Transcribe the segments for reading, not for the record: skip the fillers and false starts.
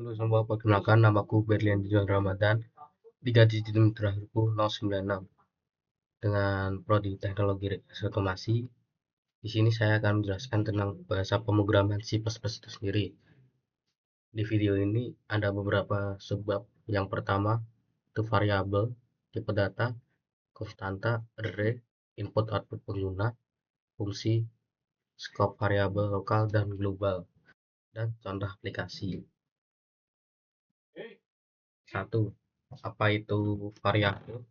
Halo semua, perkenalkan namaku Berlian John Ramadan. Tiga digit terakhirku 096 dengan prodi Teknologi Rekayasa Otomasi. Di sini saya akan menjelaskan tentang bahasa pemrograman C++ itu sendiri. Di video ini ada beberapa subbab. Yang pertama itu variabel, tipe data, konstanta, array, input/output pengguna, fungsi, scope variabel lokal dan global, dan contoh aplikasi. 1. Apa itu variabel?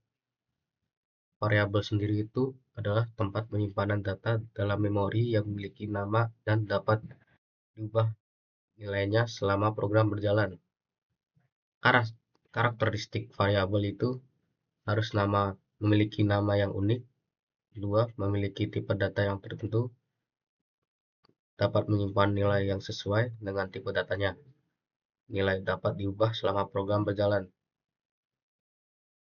Variabel sendiri itu adalah tempat penyimpanan data dalam memori yang memiliki nama dan dapat diubah nilainya selama program berjalan. Karakteristik variabel itu harus memiliki nama yang unik, 2. Memiliki tipe data yang tertentu, dapat menyimpan nilai yang sesuai dengan tipe datanya. Nilai dapat diubah selama program berjalan.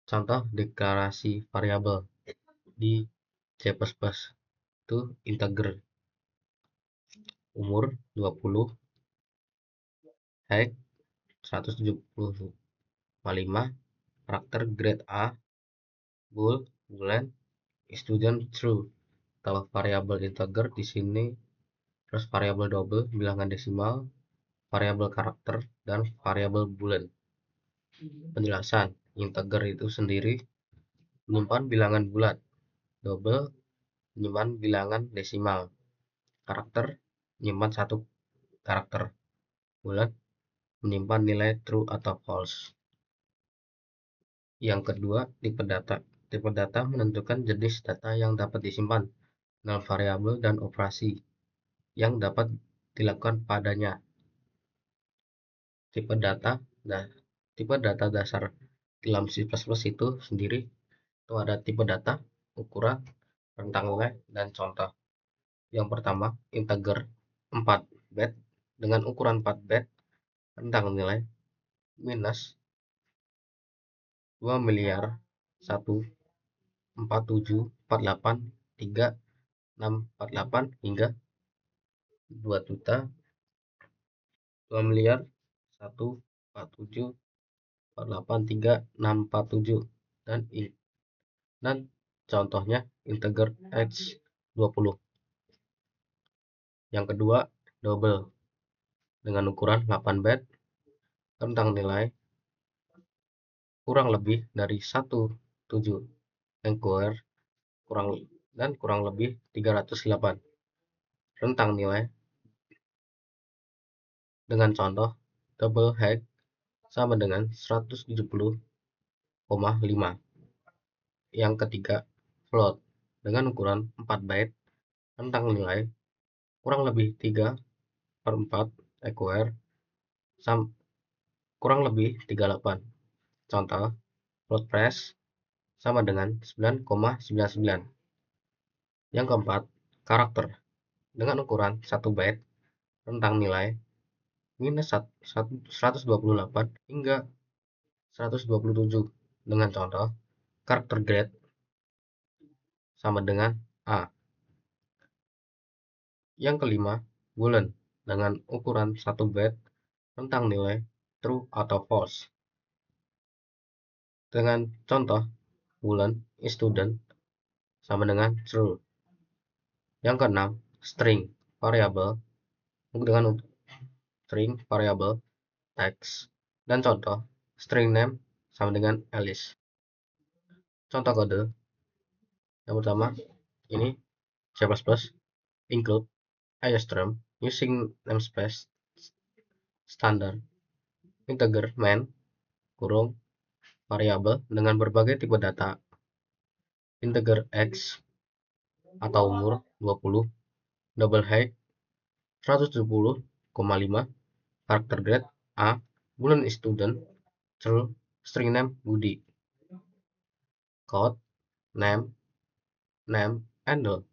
Contoh deklarasi variabel di C++ itu integer, umur 20, height 175, karakter grade A, boolean, student true. Kalau variabel integer di sini, terus variabel double bilangan desimal, variabel karakter, dan variabel boolean. Penjelasan: integer itu sendiri menyimpan bilangan bulat, double menyimpan bilangan desimal, karakter menyimpan satu karakter, boolean menyimpan nilai true atau false. Yang kedua, tipe data. Tipe data menentukan jenis data yang dapat disimpan dalam variabel dan operasi yang dapat dilakukan padanya. Tipe data dasar dalam C++ itu sendiri itu ada tipe data, ukuran, rentang nilai, dan contoh. Yang pertama, integer 4 byte dengan ukuran 4 byte, rentang nilai minus 2 miliar 1 47483648 hingga 2 juta 2 miliar 147483647 dan contohnya integer x 20. Yang kedua, double dengan ukuran 8 byte, rentang nilai kurang lebih dari 17 square kurang lebih 308, rentang nilai dengan contoh double height sama dengan 170,5. Yang ketiga, float dengan ukuran 4 byte, rentang nilai kurang lebih 3/4 square kurang lebih 38. Contoh, float price sama dengan 9,99. Yang keempat, karakter dengan ukuran 1 byte, rentang nilai minus 128 hingga 127 dengan contoh karakter grade sama dengan A. Yang kelima, boolean dengan ukuran 1 byte, rentang nilai true atau false dengan contoh boolean student sama dengan true. Yang keenam, string variabel dengan string variabel text dan contoh string name sama dengan Alice. Contoh kode yang pertama ini C++ include iostream using namespace standard integer main kurung variabel dengan berbagai tipe data, integer x atau umur 20, double height 170,5, karakter grade A, boolean student true, string name Budi. Code name handle,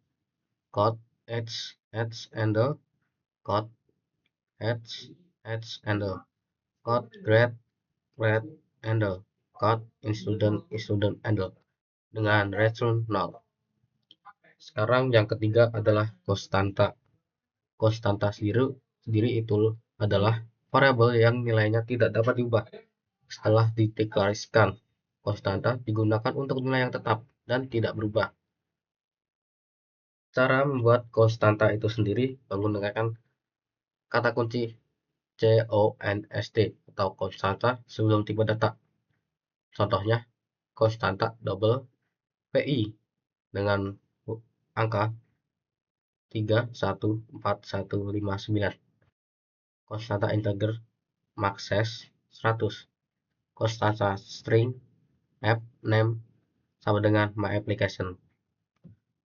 code h handle, code h handle, code grade handle, code student handle dengan return 0. Sekarang yang ketiga adalah konstanta. Konstanta sendiri itu adalah variabel yang nilainya tidak dapat diubah. Setelah dideklarasikan, konstanta digunakan untuk nilai yang tetap dan tidak berubah. Cara membuat konstanta itu sendiri menggunakan kata kunci CONST atau konstanta sebelum tipe data. Contohnya, konstanta double PI dengan angka 314159. Konstanta integer maxes 100. Konstanta string app name sama dengan my application.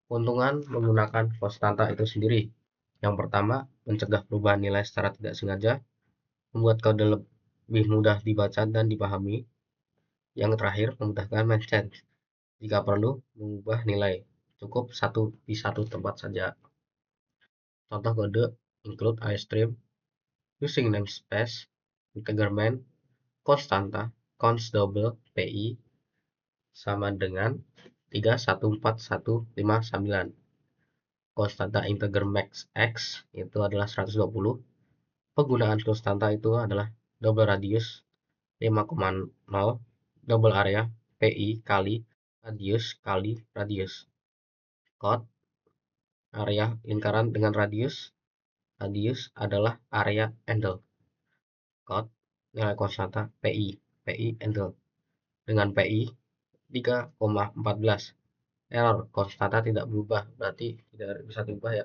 Keuntungan menggunakan konstanta itu sendiri. Yang pertama, mencegah perubahan nilai secara tidak sengaja, membuat kode lebih mudah dibaca dan dipahami. Yang terakhir, memudahkan merchant jika perlu mengubah nilai. Cukup di satu tempat saja. Contoh kode include iStream using namespace integer main konstanta const double PI sama dengan 314159. Konstanta integer max x itu adalah 120. Penggunaan konstanta itu adalah double radius 5,0 double area PI kali radius. Code area lingkaran dengan radius adalah area handle. Code nilai konstanta PI handle dengan PI 3,14. Error konstanta tidak berubah, berarti tidak bisa diubah ya,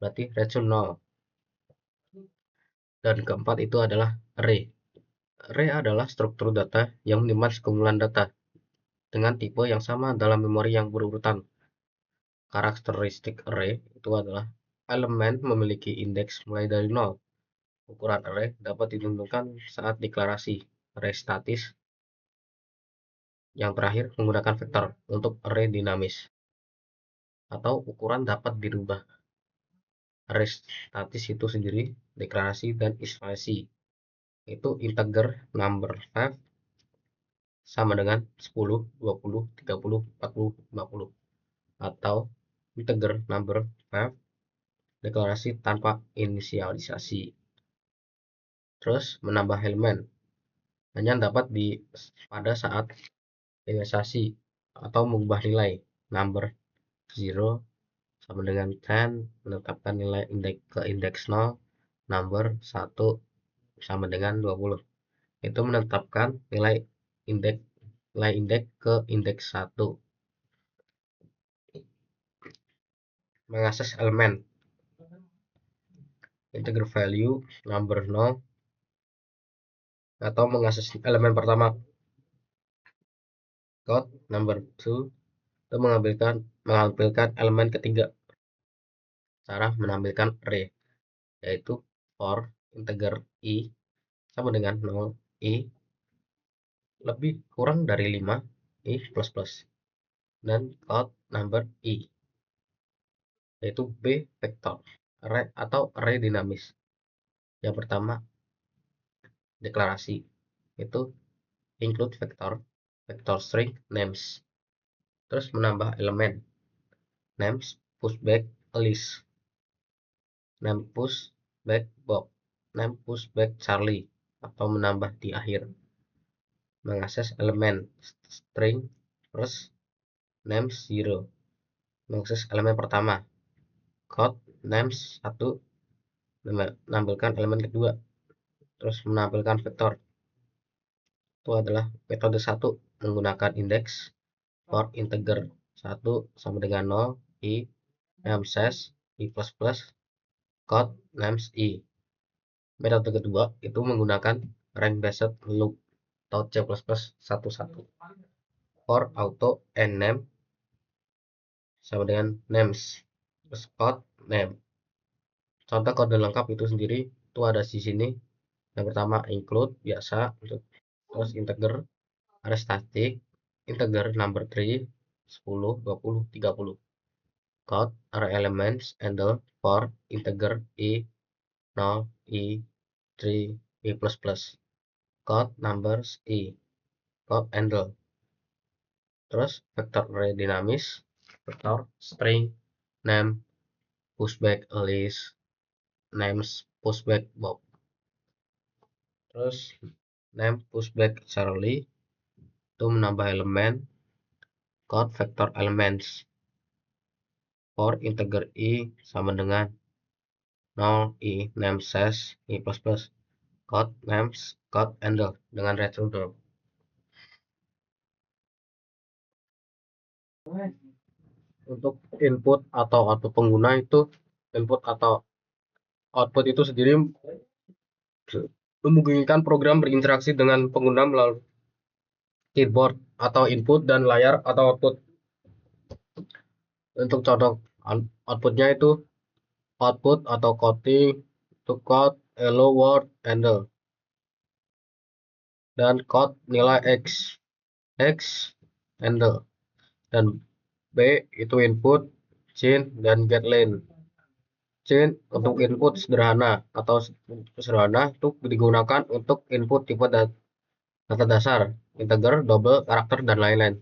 berarti return 0. Dan keempat itu adalah array. Array adalah struktur data yang menyimpan sekumpulan data dengan tipe yang sama dalam memori yang berurutan. Karakteristik array itu adalah elemen memiliki indeks mulai dari 0. Ukuran array dapat ditentukan saat deklarasi array statis. Yang terakhir, menggunakan vektor untuk array dinamis. Atau ukuran dapat dirubah. Array statis itu sendiri, deklarasi dan isolasi. Itu integer number 5 sama dengan 10, 20, 30, 40, 50. Atau integer number 5 deklarasi tanpa inisialisasi. Terus menambah elemen hanya dapat pada saat inisialisasi atau mengubah nilai. Number 0 sama dengan 10 menetapkan nilai ke indeks 0. Number 1 sama dengan 20. Itu menetapkan nilai indeks ke indeks 1. Mengakses elemen integer value number 0 atau mengakses elemen pertama. Code number 2 itu mengambilkan elemen ketiga. Cara menampilkan array yaitu for integer i sama dengan 0 i lebih kurang dari 5 i plus plus dan code number i yaitu b vektor array atau array dinamis. Yang pertama deklarasi itu include vektor string names, terus menambah elemen names pushback list, name pushback Bob, name pushback Charlie, atau menambah di akhir. Mengakses elemen string first names 0, mengakses elemen pertama. Code names 1 menampilkan elemen kedua, terus menampilkan vektor. Itu adalah metode 1 menggunakan indeks for integer 1 sama dengan 0 i namespace i plus plus code names i. Metode kedua itu menggunakan rank based loop atau c++ 11 for auto and name sama dengan names terus code name. Contoh kode lengkap itu sendiri itu ada di sini. Yang pertama include biasa, terus integer array static integer number 3 10 20 30. Code array elements handle for integer i 0 i 3 i plus plus. Code numbers i code handle. Terus vektor array dinamis, vektor string name pushback list names pushback Bob. Terus name pushback Charlie itu menambah elemen code vector elements for integer i sama dengan 0 i name says i plus plus code names code handle dengan return to. Untuk input atau output pengguna itu input atau output itu sendiri memungkinkan program berinteraksi dengan pengguna melalui keyboard atau input dan layar atau output. Untuk contoh outputnya itu output atau coding to code hello world handle dan code nilai x handle, dan B itu input chain dan getLine. Chain untuk input sederhana atau sederhana itu digunakan untuk input tipe data dasar, integer, double, karakter, dan lain-lain,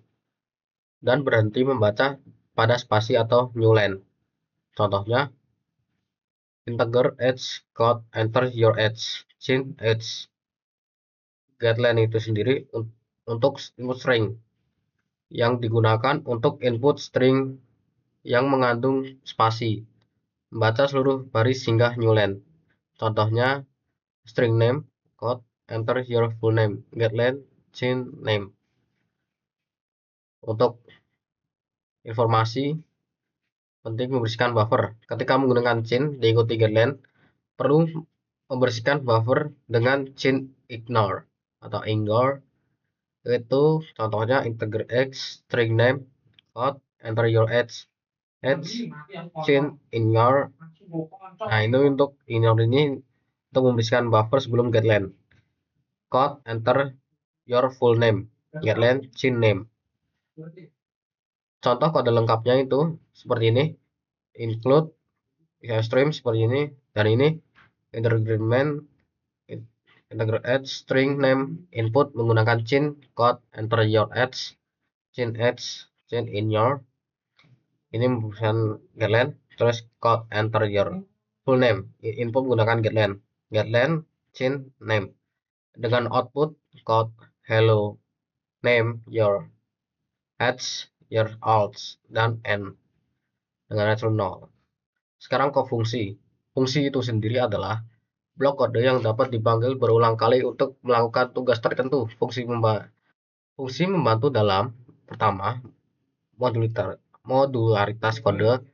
dan berhenti membaca pada spasi atau new line. Contohnya integer age code enter your age, chain age. GetLine itu sendiri untuk input string yang digunakan untuk input string yang mengandung spasi, membaca seluruh baris hingga new line. Contohnya string name code enter your full name, getLine chain name. Untuk informasi penting membersihkan buffer. Ketika menggunakan chain diikuti getLine, perlu membersihkan buffer dengan chain ignore atau ignore. Itu contohnya integer x string name code enter your age chain ignore. Nah, ini untuk ignore ini untuk membersihkan buffer sebelum getLine. Code enter your full name, getLine chain name. Contoh kode lengkapnya itu seperti ini, include stream seperti ini, dan ini integer age string name input menggunakan chain code enter your age chain in your. Ini bukan getLine. Terus code enter your full name input menggunakan getLine chain name dengan output code hello name your age your alt dan n dengan return 0. Sekarang ke fungsi. Fungsi itu sendiri adalah blok kode yang dapat dipanggil berulang kali untuk melakukan tugas tertentu. Fungsi membantu dalam pertama modularitas kode,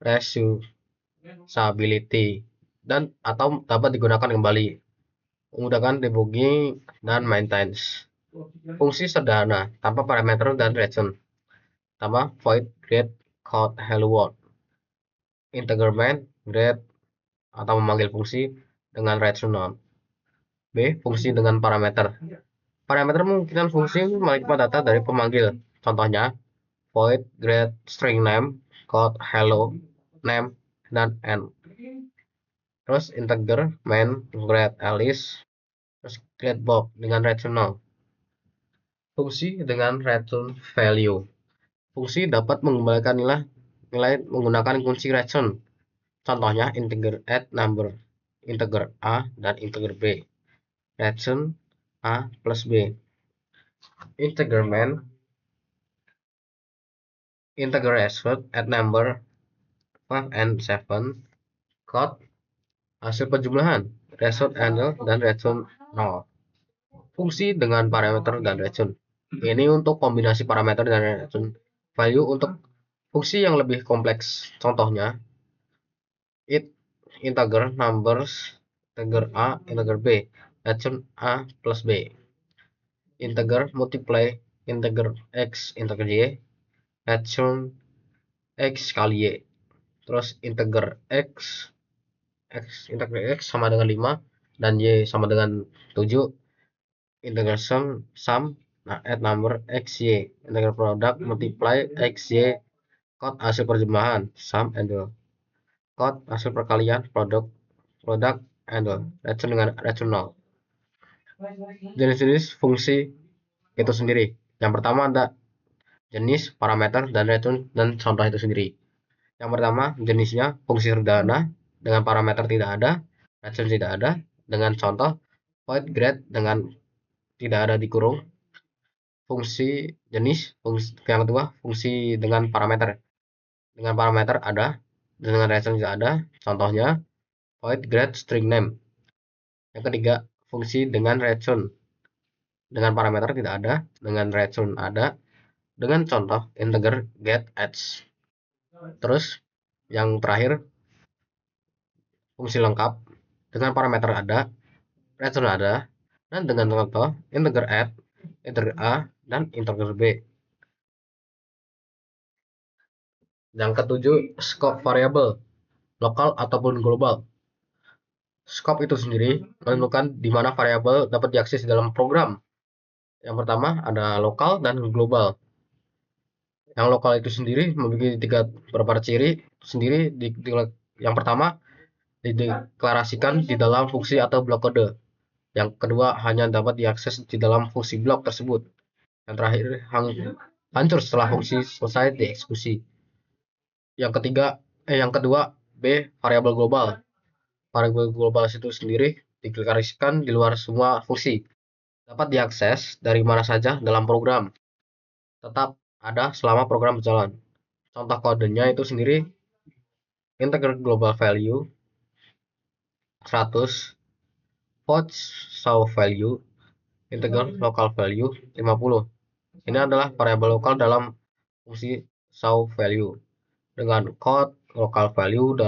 reusability, dan atau dapat digunakan kembali, memudahkan debugging dan maintenance. Fungsi sederhana tanpa parameter dan return. Pertama, void create code hello world. Integer main create atau memanggil fungsi dengan return none. B. Fungsi dengan parameter. Parameter memungkinkan fungsi menerima data dari pemanggil. Contohnya void get string name code hello name dan n. Terus integer main get alice, terus create box dengan return none. Fungsi dengan return value. Fungsi dapat mengembalikan nilai menggunakan kunci return. Contohnya integer add number, integer a dan integer b. Return a plus b. Integer main, integer result add number 5 and 7, code hasil penjumlahan, result handle dan return 0. Fungsi dengan parameter dan return. Ini untuk kombinasi parameter dan return value untuk fungsi yang lebih kompleks. Contohnya it integer numbers, integer a, integer b, return a plus b. Integer multiply, integer x, integer y, return x kali y. Terus integer integer x sama dengan 5 dan y sama dengan 7. Integer sum nah, add number x y, integer product multiply x y, code hasil perjumlahan sum handle, code hasil perkalian product handle, return dengan return 0. Jenis-jenis fungsi itu sendiri. Yang pertama ada jenis, parameter, dan return dan contoh itu sendiri. Yang pertama jenisnya fungsi sederhana dengan parameter tidak ada, return tidak ada, dengan contoh void grade dengan tidak ada dikurung, fungsi jenis, yang kedua fungsi dengan parameter. Dengan parameter ada, dengan return tidak ada. Contohnya void grade string name. Yang ketiga fungsi dengan return. Dengan parameter tidak ada, dengan return ada. Dengan contoh integer get age. Terus yang terakhir fungsi lengkap dengan parameter ada, return ada, dan dengan contoh integer add, integer a, dan integer b. Yang ketujuh, scope variable, lokal ataupun global. Scope itu sendiri menentukan di mana variabel dapat diakses dalam program. Yang pertama ada lokal dan global. Yang lokal itu sendiri memiliki beberapa ciri sendiri. Yang pertama dideklarasikan di dalam fungsi atau blok kode. Yang kedua hanya dapat diakses di dalam fungsi blok tersebut. Yang terakhir hancur setelah fungsi selesai dieksekusi. Yang kedua B, variabel global. Variabel global itu sendiri dideklarasikan di luar semua fungsi. Dapat diakses dari mana saja dalam program. Tetap ada selama program berjalan. Contoh kodenya itu sendiri integer global value 100, float show value, integer local value 50. Ini adalah variabel lokal dalam fungsi show value dengan code local value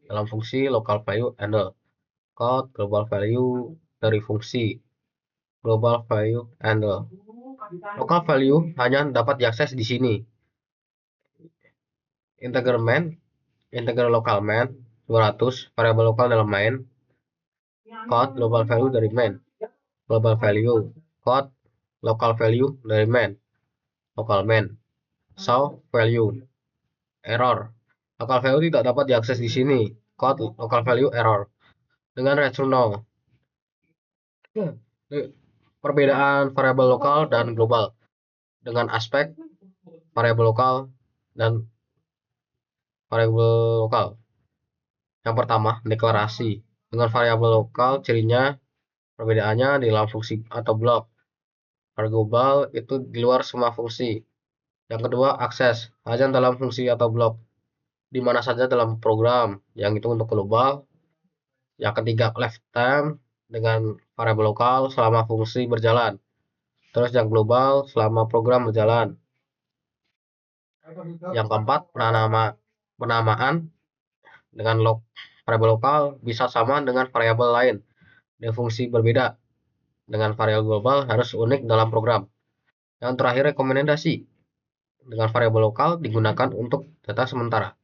dalam fungsi local value handle, code global value dari fungsi global value handle. Local value hanya dapat diakses di sini. Integer main, integer local main 200, variabel lokal dalam main, code global value dari main, global value, code local value dari main, local main, show value, error. Local value tidak dapat diakses di sini. Code local value error dengan return null. Perbedaan variabel lokal dan global dengan aspek variabel lokal dan variabel lokal. Yang pertama, deklarasi. Dengan variabel lokal, cirinya perbedaannya di dalam fungsi atau blok. Variabel global itu di luar semua fungsi. Yang kedua, akses. Hanya dalam fungsi atau blok. Di mana saja dalam program. Yang itu untuk global. Yang ketiga, lifetime dengan variabel lokal selama fungsi berjalan. Terus yang global selama program berjalan. Yang keempat, penamaan dengan variabel lokal bisa sama dengan variabel lain dengan fungsi berbeda. Dengan variabel global harus unik dalam program. Yang terakhir, rekomendasi. Dengan variabel lokal digunakan untuk data sementara.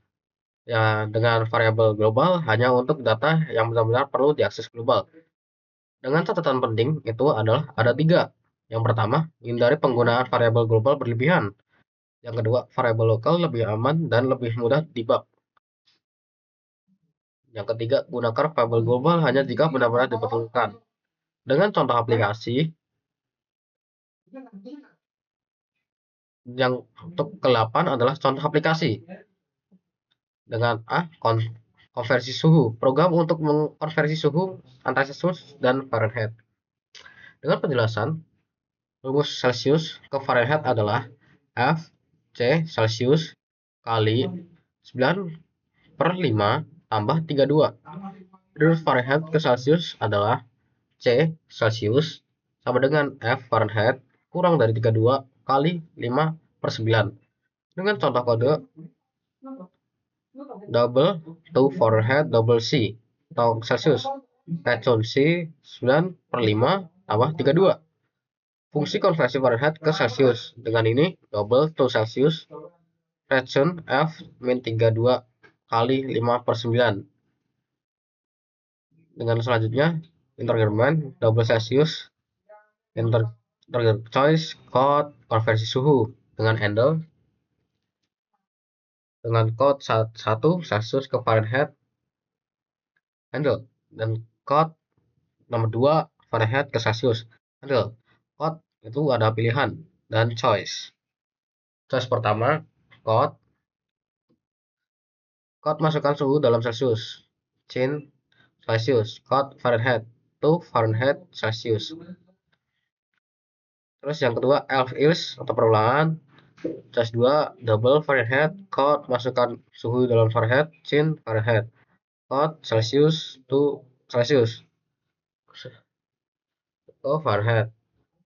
Ya, dengan variabel global hanya untuk data yang benar-benar perlu diakses global. Dengan catatan penting itu adalah ada 3. Yang pertama, hindari penggunaan variabel global berlebihan. Yang kedua, variabel lokal lebih aman dan lebih mudah debug. Yang ketiga, gunakan variabel global hanya jika benar-benar diperlukan. Dengan contoh aplikasi, yang untuk ke-8 adalah contoh aplikasi. Dengan konversi suhu, program untuk mengkonversi suhu antara Celsius dan Fahrenheit. Dengan penjelasan, rumus Celsius ke Fahrenheit adalah F C Celsius kali 9/5 tambah 32. Rumus Fahrenheit ke Celsius adalah C Celsius sama dengan F Fahrenheit kurang dari 32 kali 5/9. Dengan contoh kode double to Fahrenheit double C atau Celsius. Return C 9/5 tambah 32. Fungsi konversi Fahrenheit ke Celsius. Dengan ini double to Celsius return F min 32 kali 5/9. Dengan selanjutnya integer main double Celsius integer choice code konversi suhu dengan handle dengan code 1 Celsius ke Fahrenheit handle dan code nomor 2 Fahrenheit ke Celsius handle. Code itu ada pilihan dan choice. Choice pertama code masukkan suhu dalam Celsius, change Celsius, code Fahrenheit. to Fahrenheit Celsius. Terus yang kedua elf is atau perulangan. Cas 2 double Fahrenheit code, masukkan suhu dalam Fahrenheit, cin Fahrenheit, code Celsius to Celsius. Fahrenheit.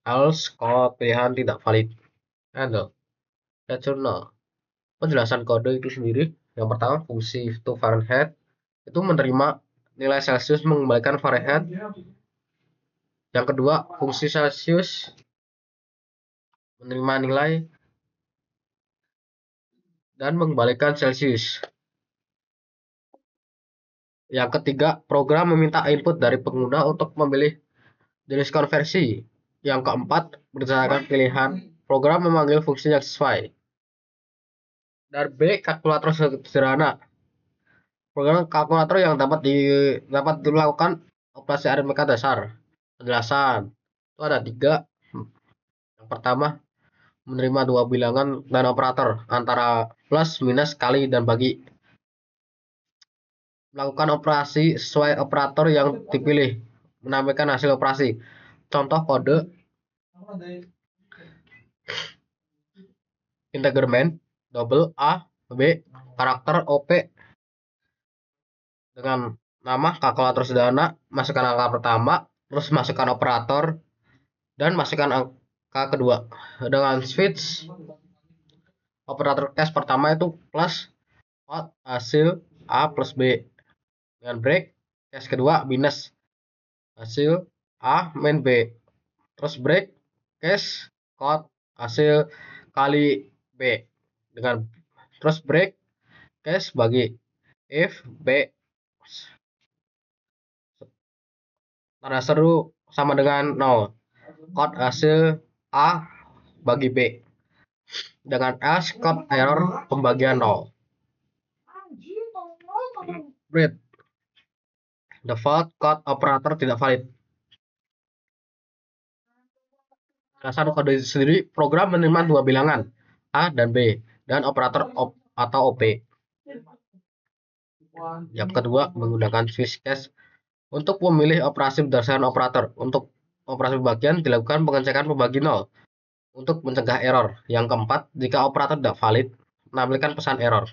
Else code pilihan tidak valid. Handle. Return null. Penjelasan kode itu sendiri. Yang pertama, fungsi to Fahrenheit itu menerima nilai Celsius mengembalikan Fahrenheit. Yang kedua, fungsi Celsius menerima nilai dan mengembalikan Celsius. Yang ketiga, program meminta input dari pengguna untuk memilih jenis konversi. Yang keempat, berdasarkan pilihan, program memanggil fungsi yang sesuai. Dan B, kalkulator sederhana. Program kalkulator yang dapat dilakukan operasi aritmatika dasar. Penjelasan itu ada 3. Yang pertama, menerima 2 bilangan dan operator antara plus, minus, kali, dan bagi. Melakukan operasi sesuai operator yang dipilih. Menampilkan hasil operasi. Contoh kode integerment double A B karakter OP dengan nama kalkulator sederhana, masukkan angka pertama, terus masukkan operator dan masukkan angka kedua. Dengan switch operator case pertama itu plus hasil A plus B. Dengan break case kedua minus hasil A min B. Terus break case code hasil kali B. Dengan terus break case bagi if B tanda seru sama dengan 0. Code hasil A bagi B. Dengan else code error pembagian 0. Break. Default code operator tidak valid. Dasar kode itu sendiri, program menerima 2 bilangan A dan B dan operator atau OP. Yang kedua, menggunakan switch case untuk memilih operasi berdasarkan operator. Untuk operasi pembagian dilakukan pengecekan pembagi 0 untuk mencegah error. Yang keempat, jika operator tidak valid, menampilkan pesan error.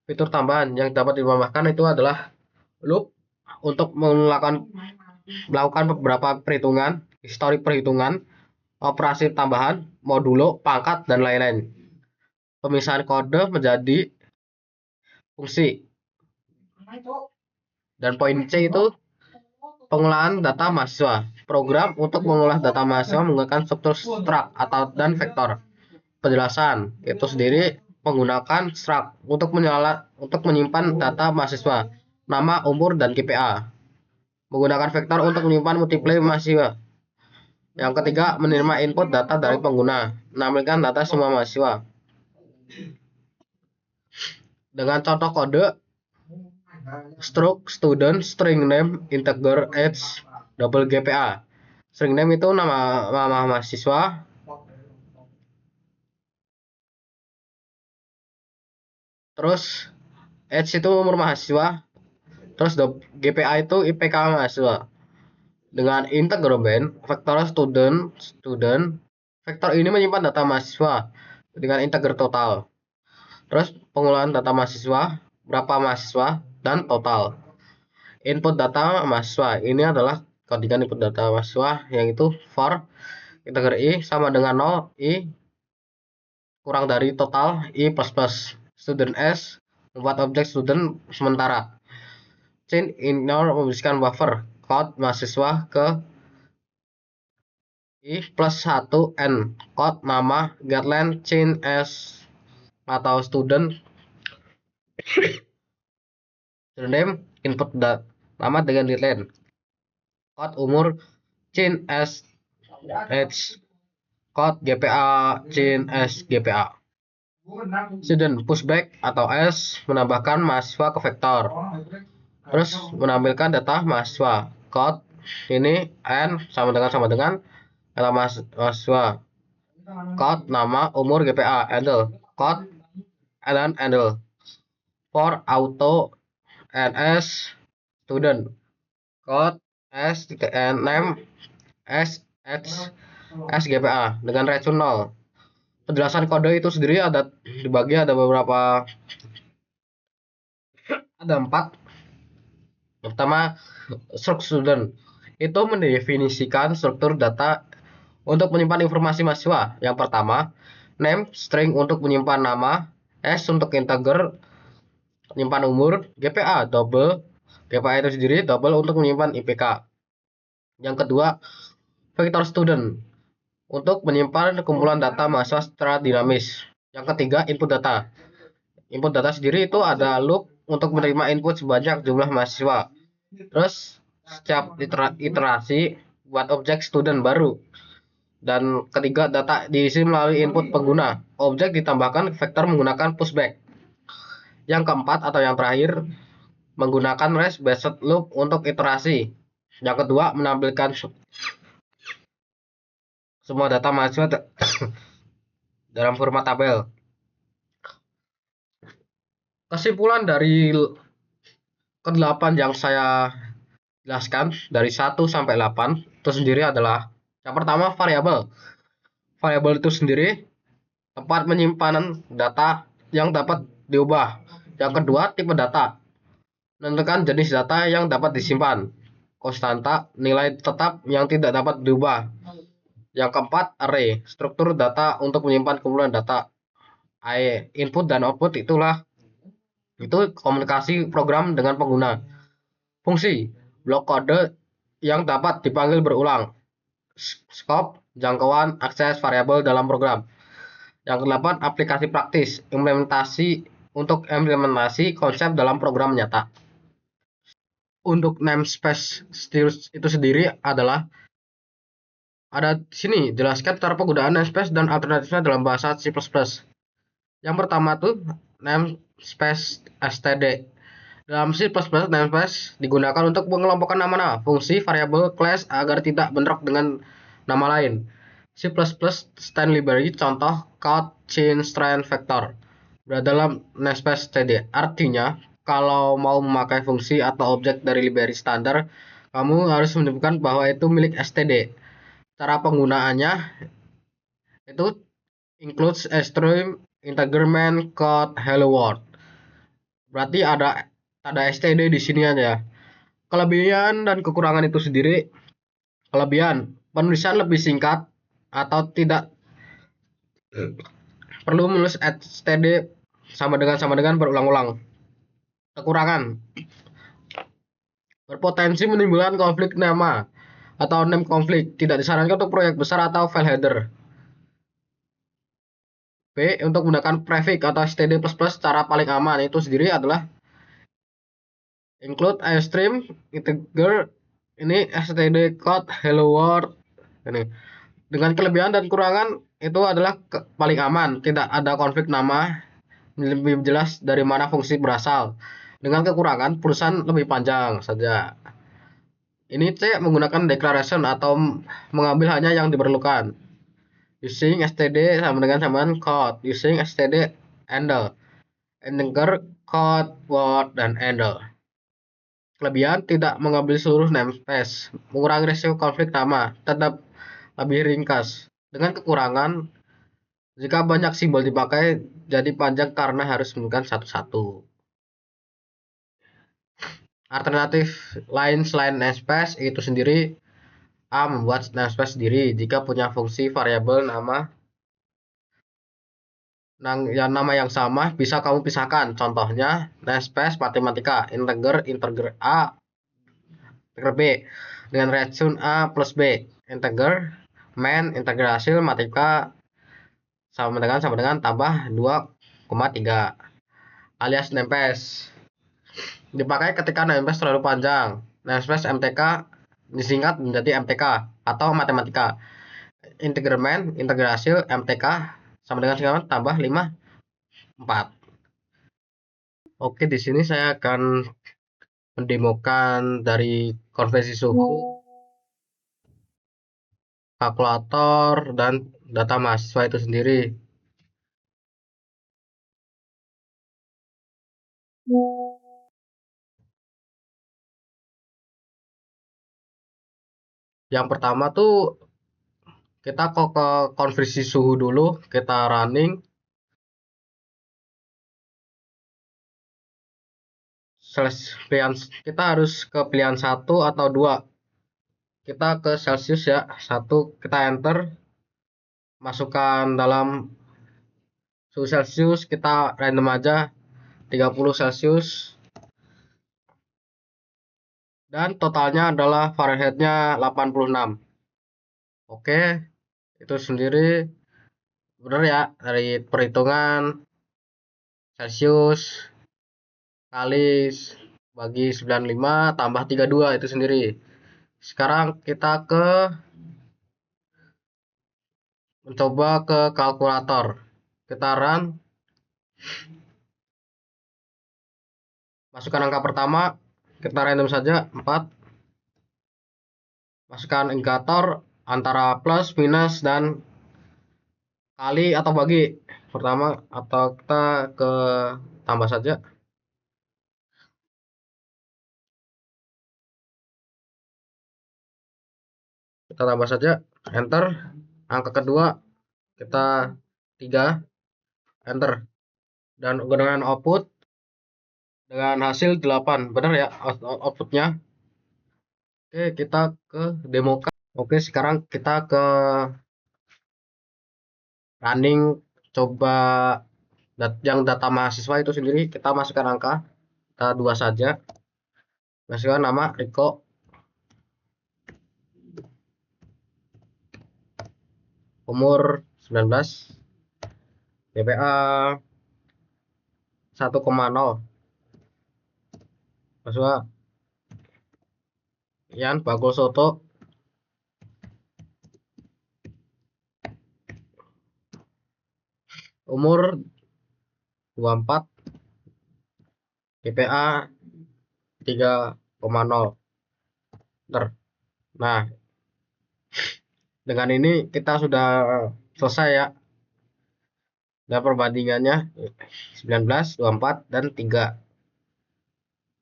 Fitur tambahan yang dapat ditambahkan itu adalah loop untuk melakukan beberapa perhitungan, histori perhitungan, operasi tambahan, modulo, pangkat, dan lain-lain. Pemisahan kode menjadi fungsi. Dan poin C itu pengolahan data mahasiswa. Program untuk mengolah data mahasiswa menggunakan struktur struct dan vektor. Penjelasan itu sendiri menggunakan struct untuk menyimpan data mahasiswa, nama, umur, dan KPA. Menggunakan vektor untuk menyimpan multiple mahasiswa. Yang ketiga, menerima input data dari pengguna, menampilkan data semua mahasiswa. Dengan contoh kode struct student string name integer age double GPA. String name itu nama mahasiswa. Terus age itu umur mahasiswa. Terus GPA itu IPK mahasiswa. Dengan integerment vektor student, vektor ini menyimpan data mahasiswa dengan integer total. Terus pengolahan data mahasiswa, berapa mahasiswa, dan total. Input data mahasiswa ini adalah kodikan input data mahasiswa, yaitu for integer i sama dengan 0, i kurang dari total, i plus plus. Student s membuat objek student sementara. Chain ignore membersihkan buffer code mahasiswa ke i plus 1 n code nama getLength chain s atau student name input nama dengan getLength code umur chain s age code GPA chain s GPA. Student pushback atau s menambahkan mahasiswa ke vektor. Terus menampilkan data mahasiswa. Code ini n sama dengan data mahasiswa. Code nama umur GPA handle code dan handle for auto ns student code name s h sgpa dengan racun 0. Penjelasan kode itu sendiri ada beberapa, ada 4. Yang pertama, struktur student itu mendefinisikan struktur data untuk menyimpan informasi mahasiswa. Yang pertama, name string untuk menyimpan nama, s untuk integer menyimpan umur, GPA double, GPA itu sendiri double untuk menyimpan IPK. Yang kedua, vector student untuk menyimpan kumpulan data mahasiswa secara dinamis. Yang ketiga, input data. Input data sendiri itu ada loop untuk menerima input sebanyak jumlah mahasiswa. Terus setiap iterasi buat objek student baru. Dan ketiga, data diisi melalui input pengguna. Objek ditambahkan vektor menggunakan pushback. Yang keempat atau yang terakhir, menggunakan rest based loop untuk iterasi. Yang kedua, menampilkan semua data mahasiswa dalam format tabel. Kesimpulan dari ke-8 yang saya jelaskan dari 1 sampai 8 itu sendiri adalah yang pertama, variabel. Variabel itu sendiri tempat penyimpanan data yang dapat diubah. Yang kedua, tipe data. Menentukan jenis data yang dapat disimpan. Konstanta, nilai tetap yang tidak dapat diubah. Yang keempat, array. Struktur data untuk menyimpan kumpulan data. Input dan output itu komunikasi program dengan pengguna. Fungsi, blok kode yang dapat dipanggil berulang. Scope, jangkauan, akses variabel dalam program. Yang kedelapan, aplikasi praktis, implementasi konsep dalam program nyata. Untuk namespace itu sendiri adalah ada di sini jelaskan cara penggunaan namespace dan alternatifnya dalam bahasa C++. Yang pertama tuh namespace std. Dalam C++, namespace digunakan untuk mengelompokkan nama-nama, fungsi, variabel, class agar tidak bentrok dengan nama lain. C++ String Library contoh count, chain, string, vector berada dalam namespace std. Artinya, kalau mau memakai fungsi atau objek dari library standar, kamu harus menunjukkan bahwa itu milik std. Cara penggunaannya itu includes a stream, integer main, code, hello world. Berarti ada std di sini aja. Kelebihan dan kekurangan itu sendiri. Kelebihan, penulisan lebih singkat atau tidak perlu menulis std sama dengan berulang-ulang. Kekurangan, berpotensi menimbulkan konflik nama atau name konflik, tidak disarankan untuk proyek besar atau file header. B. Untuk menggunakan prefix atau std++ cara paling aman itu sendiri adalah include stream, integer, ini std code, hello world. Ini. Dengan kelebihan dan kurangan itu adalah paling aman, tidak ada konflik nama, lebih jelas dari mana fungsi berasal. Dengan kekurangan, perusahaan lebih panjang saja. Ini C menggunakan declaration atau mengambil hanya yang diperlukan. Using std sama dengan code. Using std handle. Integer, code, word, dan handle. Kelebihan tidak mengambil seluruh namespace, mengurangi risiko konflik nama, tetap lebih ringkas. Dengan kekurangan, jika banyak simbol dipakai, jadi panjang karena harus menggunakan satu-satu. Alternatif lain selain namespace itu sendiri, A. Membuat namespace sendiri jika punya fungsi variabel nama yang sama bisa kamu pisahkan. Contohnya namespace matematika, integer A, integer B dengan racun A plus B, integer main, integer hasil matematika sama dengan tambah 2,3 alias namespace. Dipakai ketika namespace terlalu panjang. Namespace MTK disingkat menjadi MTK atau matematika. Integer main, integer hasil MTK sama dengan tambah 5, 4. Oke, di sini saya akan mendemokan dari konversi suhu, kalkulator, dan data mahasiswa itu sendiri. Yang pertama tuh kita kok ke konversi suhu dulu, kita running. Kita harus ke pilihan 1 atau 2. Kita ke Celsius ya, 1 kita enter, masukkan dalam suhu Celsius, kita random aja 30 Celsius, dan totalnya adalah Fahrenheitnya 86. Oke, itu sendiri benar ya, dari perhitungan Celsius kali bagi 95 tambah 32 itu sendiri. Sekarang kita mencoba ke kalkulator. Kita run, masukkan angka pertama, kita random saja 4. Masukkan indikator antara plus, minus, dan kali atau bagi. Pertama, atau kita ke tambah saja. Kita tambah saja, enter. Angka kedua kita 3, enter. Dan dengan output dengan hasil 8, benar ya outputnya. Oke, kita ke demokan. Oke, sekarang kita ke running, coba yang data mahasiswa itu sendiri. Kita masukkan angka, kita 2 saja, masukkan nama Riko, umur 19, GPA 1,0, mahasiswa Ian Bagol Soto, umur 24, GPA 3,0. Nah, dengan ini kita sudah selesai ya. Dan perbandingannya 19, 24, dan 3.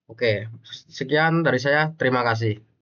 Oke, sekian dari saya. Terima kasih.